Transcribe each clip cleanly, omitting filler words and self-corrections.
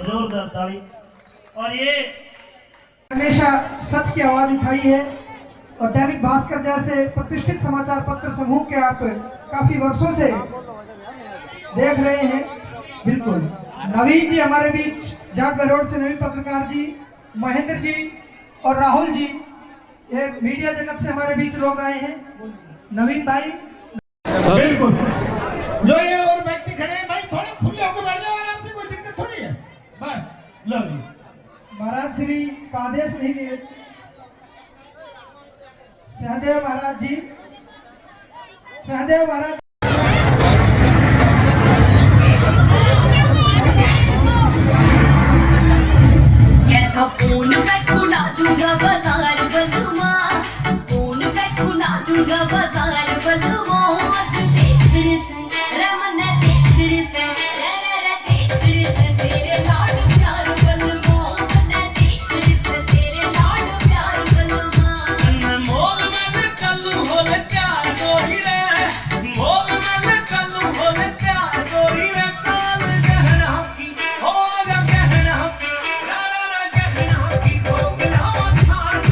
जोरदार ताली। और ये हमेशा सच की आवाज उठाई है और दैनिक भास्कर जैसे प्रतिष्ठित समाचार पत्र समूह के आप काफी वर्षों से देख रहे हैं। बिल्कुल नवीन जी हमारे बीच जाटवे रोड से नवीन पत्रकार जी, महेंद्र जी और राहुल जी, ये मीडिया जगत से हमारे बीच लोग आए हैं। नवीन भाई बिल्कुल, जो ये और व्यक्ति खड़े हैं भाई थोड़े खुले होकर बैठ जाओ आराम से, कोई दिक्कत थोड़ी है। बस लो जी महाराज श्री का आदेश नहीं दिए। सहदेव महाराज जी, सहदेव महाराज फोन पे खुला दूंगा बाजार बलुआ, फोन पे खुला दूंगा बाजार बलुआ। देखड़े से रमन देखड़े से देखड़े से तेरे लाड प्यार बलुआ, देखड़े से तेरे लाड प्यार बलुआ। मोल में चलू होले प्यार गोरी रे, मोल में चलू होले प्यार गोरी रे। चाल गहना की हो जा गहना की, रा रा रा गहना की ठोकना छाड़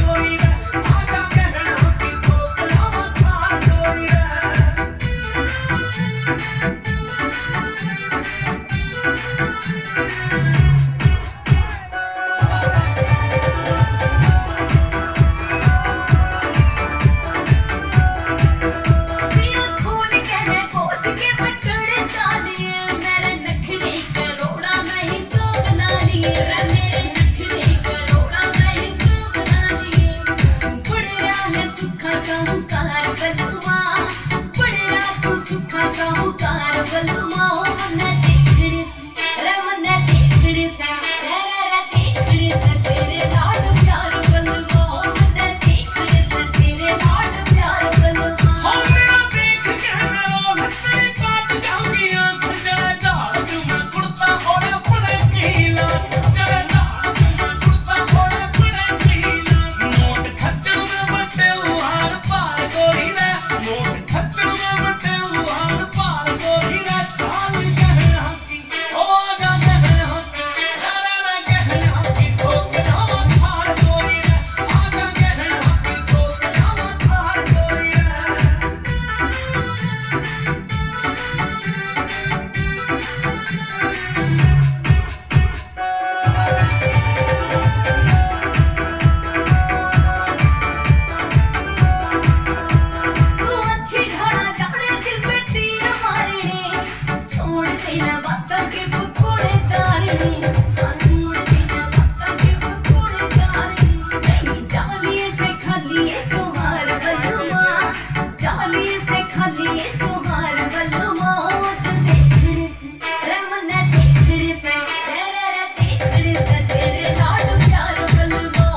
प्यारे हाथों तेरा पक्का के पकोड़े प्यारे नहीं जालिए से खाली तुम्हार बलमा जालिए से खाली तुम्हार बलमा देखने से रमन देखने से देखने से तेरे लाड प्यार बलमा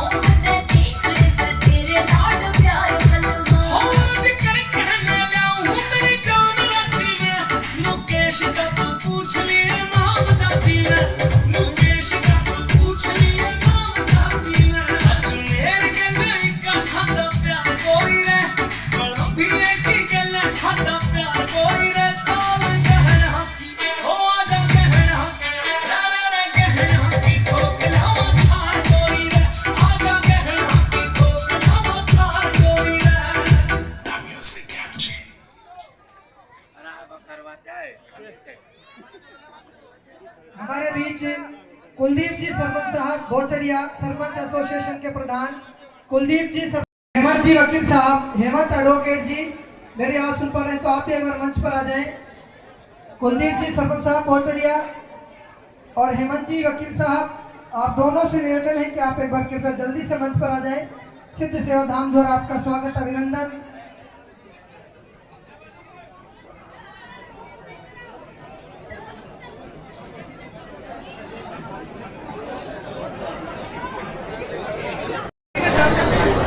देखने से तेरे लाड प्यार बलमा आज कर कहने लाऊं तेरी जान राची में मुकेश का तू पूछ लिए नाम जाती में मुकेश का तू पूछ लिए नाम जाती में अजमेर के नहीं का खाता प्यार कोई रे कोलंबिया की गले खाता प्यार कोई रे चाल कहना की ओ आजा कहना रे रे रे कहना की ठोकना मार कोई रे आजा कहना की ठोकना मार कोई रे हमारे बीच कुलदीप जी सरपंच साहब बोचड़िया सरपंच एसोसिएशन के प्रधान कुलदीप जी, हेमंत जी वकील साहब, हेमंत एडवोकेट जी मेरी आवाज सुन पा रहे हैं तो आप भी एक बार मंच पर आ जाएं। कुलदीप जी सरपंच साहब बोचड़िया और हेमंत जी वकील साहब, आप दोनों से निवेदन है कि आप एक बार कृपया जल्दी से मंच पर आ जाएं। सिद्ध सेवा धाम द्वारा आपका स्वागत अभिनंदन।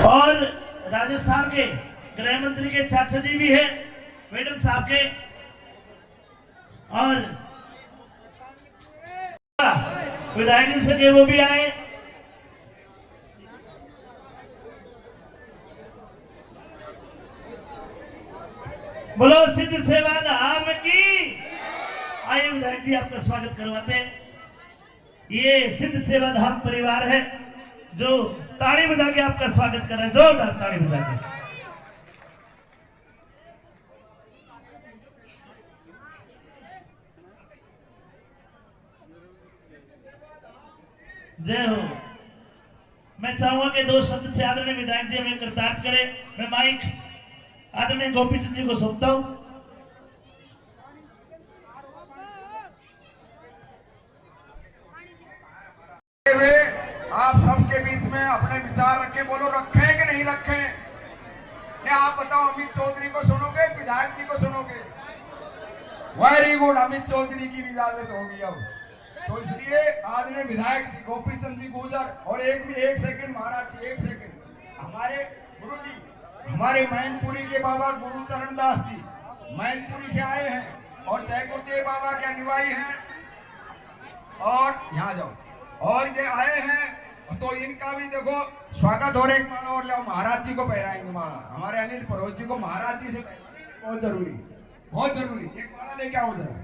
और राजस्थान के गृह मंत्री के चाचा जी भी है मैडम साहब के, और विधायक सके वो भी आए। बोलो सिद्ध सेवा धाम की। आइए विधायक जी आपका स्वागत करवाते हैं। ये सिद्ध सेवा धाम परिवार है जो ताली बजा के आपका स्वागत कर रहे हैं, जोरदार ताली बजा के। जय हो। मैं चाहूंगा कि दो शब्द से आदरणीय विधायक जी हमें कृतार्थ करें। मैं माइक आदरणीय गोपीचंद जी को सौंपता हूं। आप सबके बीच में अपने विचार रखे, बोलो रखे कि नहीं रखे? या आप बताओ, अमित चौधरी को सुनोगे, विधायक जी को सुनोगे? वेरी गुड, अमित चौधरी की भी इजाजत होगी अब। तो इसलिए आदरणीय विधायक जी गोपीचंद जी गुर्जर, और एक सेकंड महाराज जी, एक सेकंड। हमारे गुरु जी, हमारे मैनपुरी के बाबा गुरु चरण दास जी मैनपुरी से आए हैं और जय गुरुदेव बाबा के अनुयायी हैं। और यहाँ जाओ, और ये आए हैं तो इनका भी देखो स्वागत हो रहा है। माला और लाओ, महाराज जी को पहराएंगे माला। हमारे अनिल परोज जी को महाराज जी से बहुत जरूरी, बहुत जरूरी। एक माला लेके आओ जरा।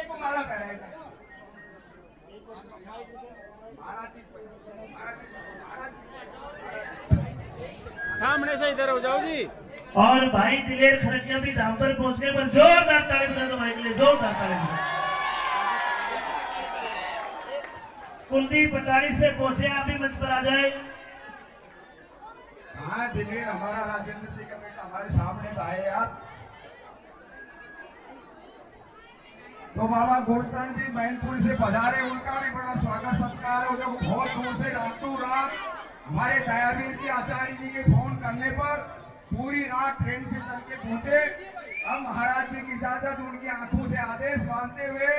को माला पहराएगा महाराज जी, सामने से इधर हो जाओ जी। और भाई दिलेर खड़किया भी धाम पर पहुंच गए, पर जोरदार ताली बजा दो भाई के लिए, जोरदार ताली बजा। कुलदीप पटारी से पहुंचे, आप भी मंच पर आ जाए। हाँ दिलेर, हमारा राजेंद्र जी का बेटा हमारे सामने आए आप। तो बाबा गुरुचरण जी मैनपुरी से पधारे, उनका भी बड़ा स्वागत सत्कार है। देखो बहुत दूर से रातों रात हमारे दयावीर जी आचार्य जी के फोन करने पर पूरी रात ट्रेन से चल के पहुंचे। अब महाराज जी की इजाजत, उनकी आंखों से आदेश मानते हुए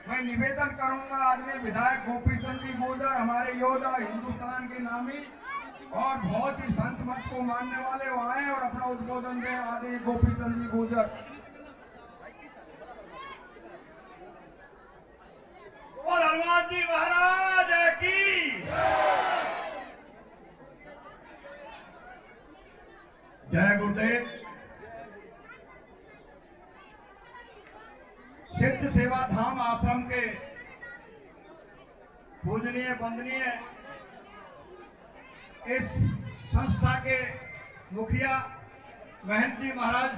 मैं निवेदन करूंगा, आदरणीय विधायक गोपीचंद जी गुर्जर, हमारे योद्धा, हिंदुस्तान के नामी और बहुत ही संत मत को मानने वाले वो आए और अपना उद्बोधन दें। आदरणीय गोपीचंद जी गुर्जर। और हनुमान जी महाराज की जय गुरुदेव। सिद्ध सेवा धाम आश्रम के पूजनीय वंदनीय इस संस्था के मुखिया महंत जी महाराज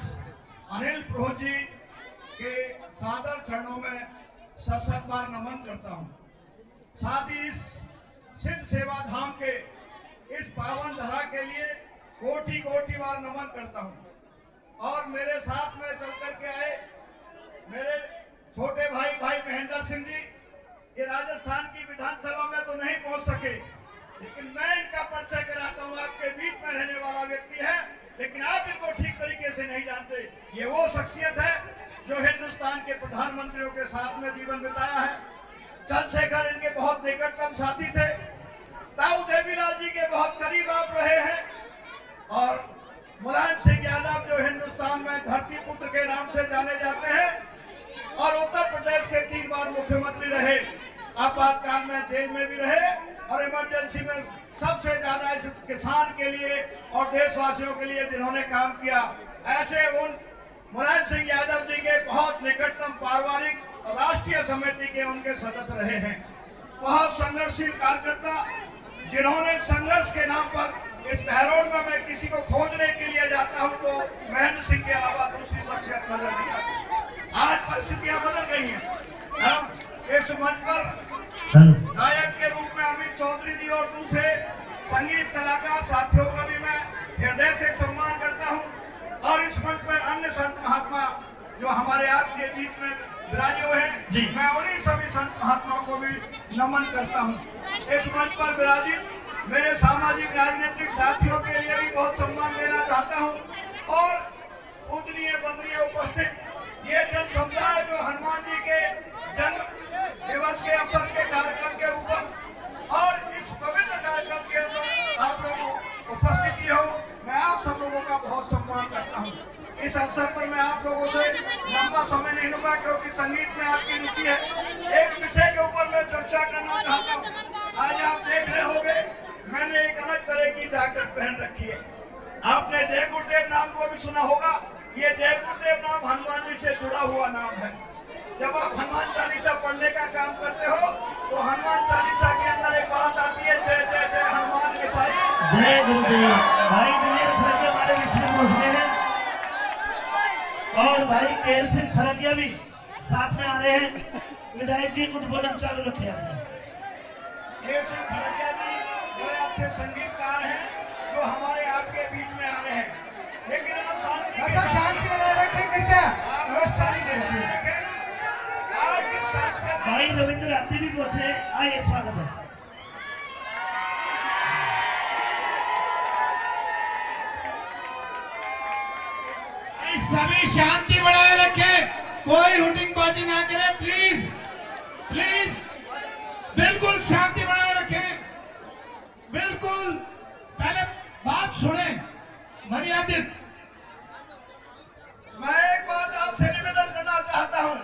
अनिल प्रोह जी के सादर चरणों में सशक्त बार नमन करता हूं। साथ ही इस सिद्ध सेवा धाम के इस पावन धरा के लिए कोटि कोटि बार नमन करता हूं। और मेरे साथ में चल करके आए मेरे छोटे भाई महेंद्र सिंह जी ये राजस्थान की विधानसभा में तो नहीं पहुंच सके, लेकिन मैं इनका परिचय कराता हूं। आपके बीच में रहने वाला व्यक्ति है, लेकिन आप इनको ठीक तरीके से नहीं जानते। ये वो शख्सियत है जो हिंदुस्तान के प्रधानमंत्रियों के साथ में जीवन बिताया है। चंद्रशेखर इनके बहुत निकटतम साथी थे। ताऊ देवीलाल जी के बहुत करीब आप रहे हैं। और मुलायम सिंह यादव जो हिंदुस्तान में धरती पुत्र के नाम से जाने जाते हैं और उत्तर प्रदेश के 3 बार मुख्यमंत्री रहे, आपातकाल में जेल में भी रहे और इमरजेंसी में सबसे ज्यादा इस किसान के लिए और देशवासियों के लिए जिन्होंने काम किया, ऐसे उन मुलायम सिंह यादव जी के बहुत निकटतम पारिवारिक राष्ट्रीय समिति के उनके सदस्य रहे हैं। बहुत संघर्षशील कार्यकर्ता जिन्होंने संघर्ष के नाम पर इस बहरोड में मैं किसी को खोजने के लिए जाता हूं तो महेंद्र सिंह के अलावा दूसरी शख्सियत नजर नहीं आती। आज परिस्थितियां बदल गई हैं। हम इस मंच पर गायक के रूप में अमित चौधरी जी और दूसरे संगीत कलाकार साथियों का भी मैं हृदय से सम्मान करता हूं। और इस मंच पर अन्य संत महात्मा जो हमारे आपके बीच में विराजे हुए हैं, मैं उन्हीं सभी संत महात्माओं को भी नमन करता हूं। इस मंच पर विराजित मेरे सामाजिक राजनीतिक साथियों के लिए भी बहुत सम्मान देना चाहता हूं। और पूजनीय बंदनीय उपस्थित ये जन समुदाय जो हनुमान जी के जन्म दिवस के अवसर के कार्यक्रम के ऊपर और इस पवित्र कार्यक्रम के अंदर आप लोग उपस्थिति हो, मैं आप सब लोगों का बहुत सम्मान करता हूँ। इस अवसर पर मैं आप लोगों से लंबा समय नहीं लूंगा क्योंकि संगीत में आपकी रुचि है। एक विषय के ऊपर मैं चर्चा करना चाहता हूँ। आज आप देख रहे होंगे मैंने एक अलग तरह की जैकेट पहन रखी है। आपने जय गुरुदेव नाम को भी सुना होगा। ये जय गुरुदेव नाम हनुमान जी से जुड़ा हुआ नाम है। जब आप हनुमान चालीसा पढ़ने का काम करते हो तो हनुमान चालीसा के अंदर एक बात आती है, जय जय जय हनुमान के साई जय गुरुदेव। भाई दिनेश खरगिया हमारे बीच में पहुंचते हैं और भाई केएल सिंह खरगिया भी साथ में आ रहे हैं। विधायक जी उद्बोधन चालू रखे केएल सिंह खरगिया जी जो अच्छे संगीतकार हैं जो हमारे आपके बीच में आ रहे हैं, लेकिन आप शांति के साथ शांति बनाए रखें कृपया। आप शांति बनाए रखें। आज की सांस्कृतिक भाई रविंद्र आदि भी पहुंचे, आइए स्वागत है। सभी शांति बनाए रखें, कोई हुटिंगबाजी ना करे, प्लीज प्लीज बिल्कुल शांति बनाए रखें। बिल्कुल पहले बात सुने मर्यादित। मैं एक बात आपसे निवेदन करना चाहता हूं,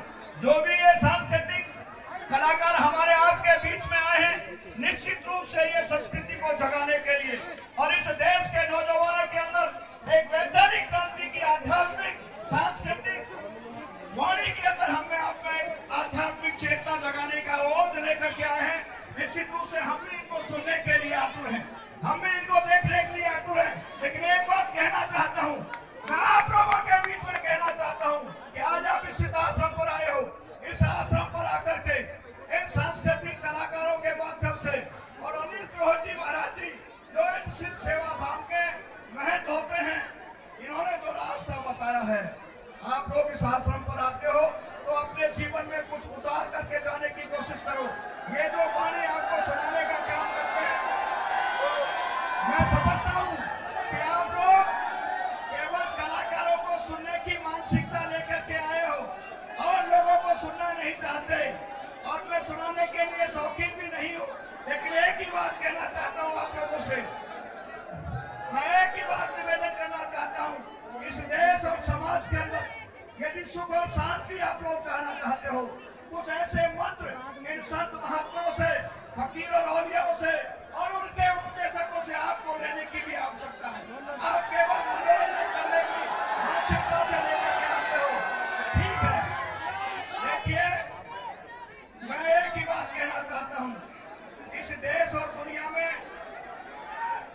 जो भी ये सांस्कृतिक कलाकार हमारे आपके बीच में आए हैं, निश्चित रूप से ये संस्कृति को जगाने के लिए और इस देश के नौजवानों के अंदर एक वैचारिक क्रांति की आध्यात्मिक सांस्कृतिक वाणी के अंदर हमें आप में आध्यात्मिक चेतना जगाने का ओज लेकर के आए हैं। निश्चित रूप से हम भी इनको सुनने के लिए आतुर हैं, हम भी इनको देखने के लिए आतुर हैं। लेकिन एक बात कहना चाहता हूँ, मैं आप लोगों के बीच में कहना चाहता हूँ कि आज आप इस आश्रम पर आए हो। इस आश्रम पर आकर के इन सांस्कृतिक कलाकारों के माध्यम से और अनिल पुरोहित जी महाराज जी जो इन सिद्ध सेवा धाम के महंत होते हैं, इन्होंने जो रास्ता बताया है, आप लोग इस आश्रम पर आते हो तो अपने जीवन में कुछ उतार करके जाने की कोशिश करो। ये जो वाणी आपको सुनाने का काम करते हैं, मैं समझता हूँ कि आप लोग केवल कलाकारों को सुनने की मानसिकता लेकर के आए हो और लोगों को सुनना नहीं चाहते और मैं सुनाने के लिए शौकीन भी नहीं हूँ। लेकिन एक ही बात कहना चाहता हूँ आप लोगों से, मैं एक ही बात निवेदन करना चाहता हूँ, इस देश और समाज के अंदर यदि सुख और शांति आप लोग कहना चाहते हो, कुछ ऐसे मंत्र इन संत महात्माओं से, फकीर और औलियाओं से और उनके उपदेशकों से आपको लेने की भी आवश्यकता है। आप केवल मनोरंजन करने की मानसिकता से लेकर के आते हो, ठीक है। देखिए, मैं एक ही बात कहना चाहता हूँ, इस देश और दुनिया में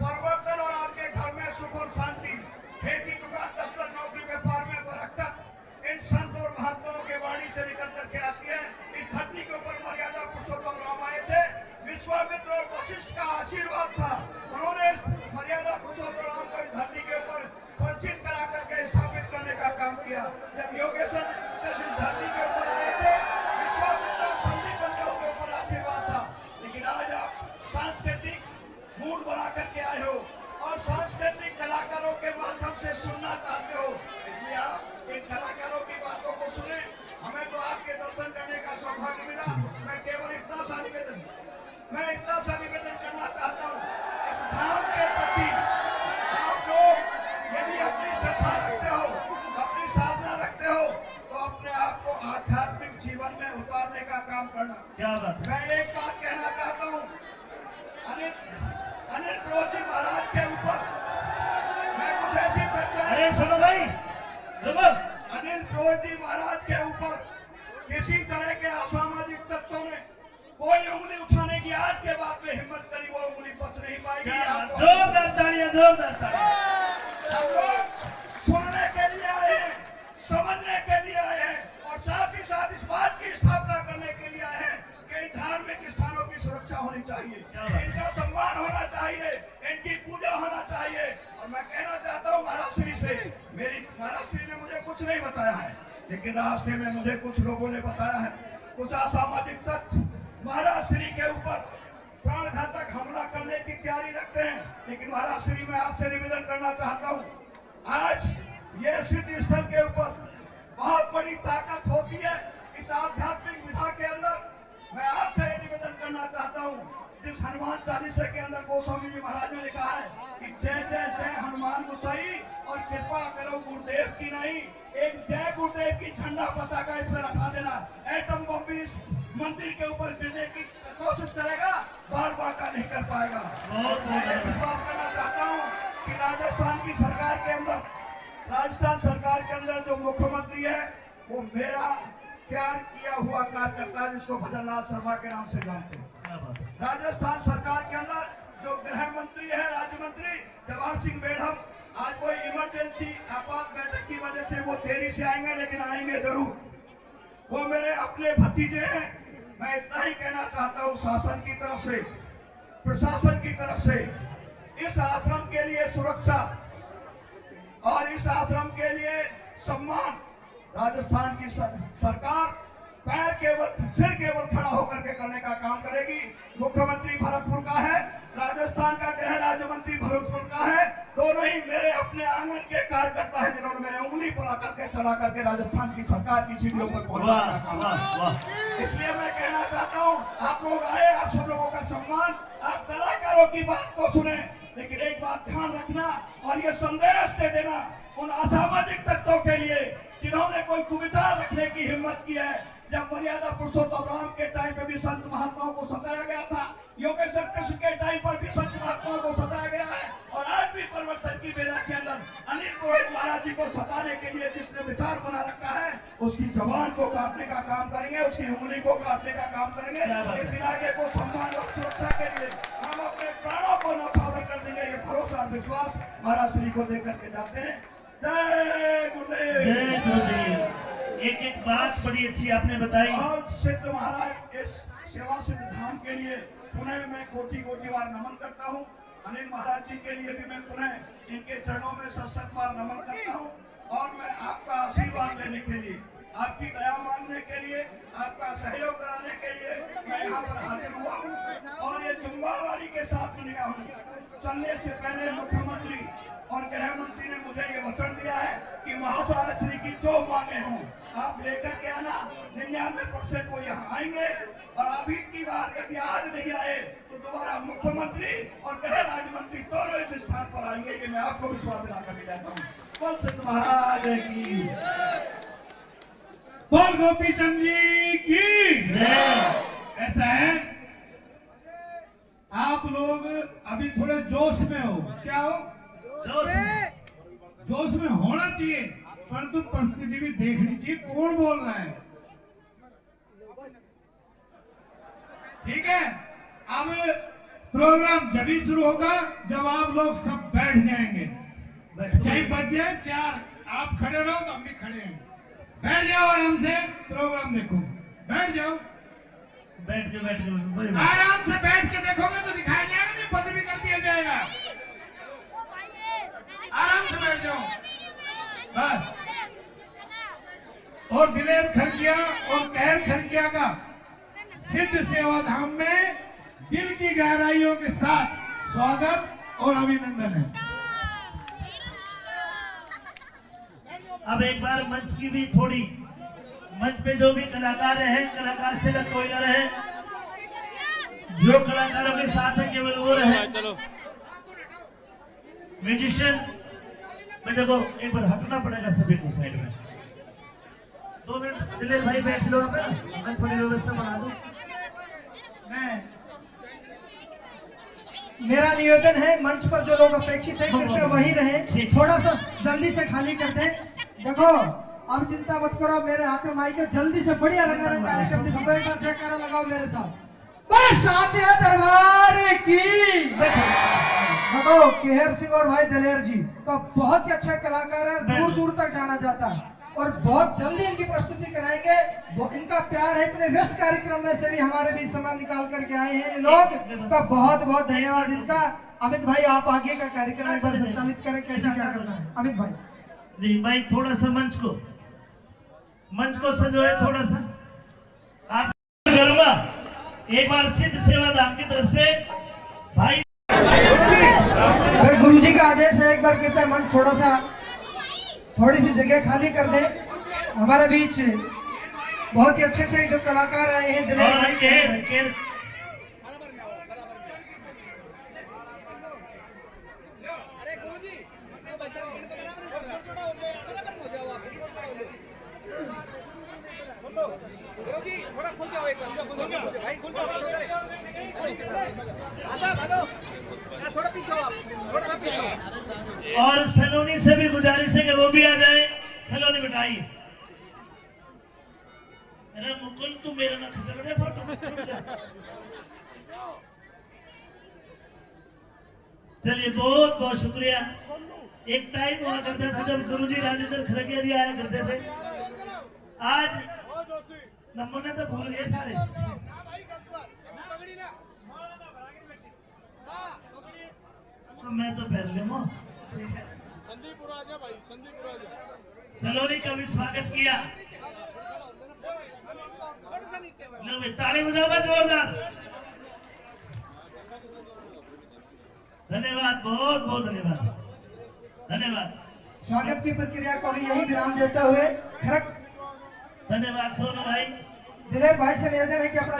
परिवर्तन और आपके घर में सुख और शांति, खेती दुकान दफ्तर नौकरी व्यापार में बरकत इन संत और महात्माओं के वाणी से निकल करके आती है। इस धरती के ऊपर मर्यादा पुरुषोत्तम राम आए थे, विश्वामित्र और वशिष्ठ का आशीर्वाद था, उन्होंने इस मर्यादा पुरुषोत्तम राम को इस धरती के ऊपर परिचित करा करके स्थापित करने का काम किया। जब योगेश्वर बस इस धरती के ऊपर आए थे, विश्वामित्र संधि बंधुओं के ऊपर आशीर्वाद था, लेकिन आज आप सांस्कृतिक मूड बना करके आए हो और सांस्कृतिक कलाकारों के माध्यम से सुनना चाहते हो, इसलिए आप इन कलाकारों की बातों को सुने। हमें तो आपके दर्शन करने का सौभाग्य मिला। मैं केवल इतना सा निवेदन करना चाहता हूँ, इस धाम के प्रति आप लोग यदि अपनी श्रद्धा रखते हो, अपनी साधना रखते हो, तो अपने आप को आध्यात्मिक जीवन में उतारने का काम करना। क्या बात है। मैं एक बात कहना चाहता हूँ, अनिल प्रोजी महाराज के ऊपर मैं कुछ ऐसी चर्चा, अरे सुनो भाई, रुको। अनिल प्रोजी महाराज के ऊपर किसी तरह के असामाजिक तत्वों ने कोई उंगली उठाने की आज के बाद में हिम्मत करी, वो उंगली बच नहीं पाएगी। आपको जोरदार तालियां, जोरदार तालियां। हम लोग सुनने के लिए आए हैं, समझने के लिए आए हैं और साथ ही साथ इस बात की स्थापना करने के लिए आए हैं कि इन धार्मिक स्थानों की सुरक्षा होनी चाहिए, इनका सम्मान होना चाहिए, इनकी पूजा होना चाहिए। और मैं कहना चाहता हूँ महाराज श्री से, मेरी महाराज श्री ने मुझे कुछ नहीं बताया है, लेकिन रास्ते में मुझे कुछ लोगों ने बताया है, कुछ असामाजिक तत्व महाराज श्री के ऊपर प्राणघातक हमला करने की तैयारी रखते हैं। लेकिन महाराज श्री, मैं आपसे निवेदन करना चाहता हूँ, आज ये सिद्ध स्थल के ऊपर बहुत बड़ी ताकत होती है इस आध्यात्मिक विधा के अंदर। मैं आपसे निवेदन करना चाहता हूँ, जिस हनुमान चालीसा के अंदर गोस्वामी जी महाराज ने लिखा है कि जय जय जय हनुमान गोसाई और कृपा करो गुरुदेव की नहीं, एक जय गुरुदेव की ठंडा पताका इसमें रखा देना। एटम बम भी इस मंदिर के ऊपर गिरने की कोशिश करेगा, बार बार का नहीं कर पाएगा। मैं विश्वास करना चाहता हूँ कि राजस्थान सरकार के अंदर जो मुख्यमंत्री है वो मेरा तैयार किया हुआ कार्यकर्ता है, जिसको भजनलाल शर्मा के नाम से जानते हैं। राजस्थान सरकार के अंदर जो गृह मंत्री है, राज्य मंत्री जवाहर सिंह बेढ़म, आज कोई इमरजेंसी आपात बैठक की वजह से वो देरी से आएंगे, लेकिन आएंगे जरूर। वो मेरे अपने भतीजे हैं। मैं इतना ही कहना चाहता हूँ, शासन की तरफ से, प्रशासन की तरफ से इस आश्रम के लिए सुरक्षा और इस आश्रम के लिए सम्मान राजस्थान की सरकार सिर केवल खड़ा होकर के करने का काम करेगी। मुख्यमंत्री भरतपुर का है, राजस्थान का गृह राज्य मंत्री भरतपुर का है, दोनों ही मेरे अपने आंगन के कार्यकर्ता हैं, जिन्होंने मेरे उंगली पड़ा करके चला करके राजस्थान की सरकार की सीढ़ियों पर पहुंचाने का काम। इसलिए मैं कहना चाहता हूँ, आप लोग आए, आप सब लोगों का सम्मान, आप कलाकारों की बात को सुने, लेकिन एक बात ध्यान रखना और ये संदेश दे देना उन असामाजिक तत्वों के लिए जिन्होंने कोई कुविचार रखने की हिम्मत की है। जब मर्यादा पुरुषोत्तम राम के टाइम पे भी संत महात्माओं को सताया गया था, योगेश्वर कृष्ण के टाइम पर भी संत महात्माओं को सताया गया है, और आज भी परिवर्तन की बेला के अंदर अनिल पुरोहित महाराज जी को सताने के लिए जिसने विचार बना रखा है, उसकी जबान को काटने का काम करेंगे, उसकी उंगली को काटने का काम करेंगे। इस इलाके को सम्मान और सुरक्षा के लिए हम अपने प्राणों को न्यौछावर कर देंगे, ये भरोसा विश्वास महाराज श्री को देकर के जाते हैं। जय गुरुदेव, जय गुरुदेव। एक एक बात बड़ी अच्छी आपने बताई। और सिद्ध महाराज इस सेवा सिद्ध धाम के लिए पुनः मैं कोटि बार नमन करता हूँ। अनिल महाराज जी के लिए भी मैं पुनः इनके चरणों में सत बार नमन करता हूँ, और मैं आपका आशीर्वाद लेने के लिए, आपकी दया मांगने के लिए, आपका सहयोग कराने के लिए मैं यहाँ पर हाजिर हुआ हूँ। और ये जिम्मेवारी के साथ में निकाह हूँ। चलने से पहले मुख्यमंत्री और गृह मंत्री ने मुझे ये वचन दिया है कि महासारा श्री की जो मांगे हों आप लेकर के आना। 99% वो यहाँ आएंगे, और अभी की बार यदि आज नहीं आए तो दोबारा मुख्यमंत्री और गृह राज्य मंत्री दोनों इस स्थान पर आएंगे। ये मैं आपको विश्वास दिला करके जाता हूँ। बोल सिद्ध महाराज की, बोल गोपी चंद जी की जय। ऐसा है, आप लोग अभी थोड़े जोश में हो। क्या हो? जोश में होना चाहिए, परंतु परिस्थिति भी देखनी चाहिए, कौन बोल रहा है। ठीक है, अब प्रोग्राम जब ही शुरू होगा जब आप लोग सब बैठ जाएंगे। चाहे बज जाए 4, आप खड़े रहो तो हम भी खड़े हैं। बैठ जाओ, आराम से प्रोग्राम देखो। बैठ जाओ, बैठ के आराम से बैठ के देखोगे तो दिखाया जाएगा, नहीं पद भी कर दिया जाएगा। आराम से बैठ जाओ बस। और दिलेर गहराइयों के साथ स्वागत और अभिनंदन है। अब एक बार मंच की भी थोड़ी, मंच पे जो भी कलाकार रहे, कलाकार से न कोई न रहे, जो कलाकारों के साथ है केवल वो रहे। म्यूजिशियन में देखो एक बार हटना पड़ेगा सभी को साइड में। 2 मिनट दिलेर भाई बैठ लो पे, मैं थोड़ी व्यवस्था बना दूं। मेरा निवेदन है मंच पर जो लोग अपेक्षित है कृपया वहीं रहे, थोड़ा सा जल्दी से खाली कर दें। देखो अब चिंता मत करो, मेरे हाथ में माइक है, जल्दी से बढ़िया रंगारंग कार्यक्रम दिखाओ। एक बार जयकारा लगाओ मेरे साथ, बस साचे दरबार की। देखो केहर सिंह और भाई दलेर जी तो बहुत ही अच्छे कलाकार है, दूर दूर तक जाना जाता है और बहुत जल्दी इनकी प्रस्तुति कराएंगे। इनका प्यार है, इतने व्यस्त कार्यक्रम में से भी हमारे बीच समय निकाल करके आए हैं ये लोग, तो बहुत बहुत धन्यवाद इनका। अमित भाई आप आगे का कार्यक्रम एक बार संचालित करें, कैसे क्या करना है अमित भाई। जी भाई थोड़ा सा मंच को सजोए, थोड़ा सा आप करूंगा। एक बार सिद्ध सेवाधाम की तरफ से भाई गुरु जी का आदेश है, एक बार कृपया मंच थोड़ा सा थोड़ी सी जगह खाली कर दे। हमारे बीच बहुत ही अच्छे अच्छे जो कलाकार आए हैं दिलेर और भाई केर और सलोनी से भी गुजारिश है कि वो भी आ जाए। सलोनी बिठाई, अरे मुकुल तू मेरा ना खिंचड़ दे फोटो। चलिए बहुत बहुत शुक्रिया। एक टाइम हुआ करता था जब गुरुजी राजेंद्र खरकिया जी आया करते थे, आज नमूने तो भूल गए सारे। तो मैं तो पहन लूँ। संदीपुर आजा भाई, संदीपुर आजा। सलोनी का भी स्वागत किया। लो भाई ताली बजाओ जोरदार। धन्यवाद, बहुत बहुत धन्यवाद, धन्यवाद। स्वागत की प्रक्रिया को भी यही विराम देते हुए खरक धन्यवाद सोनू भाई। दिलेर भाई से निवेदन है कि अपना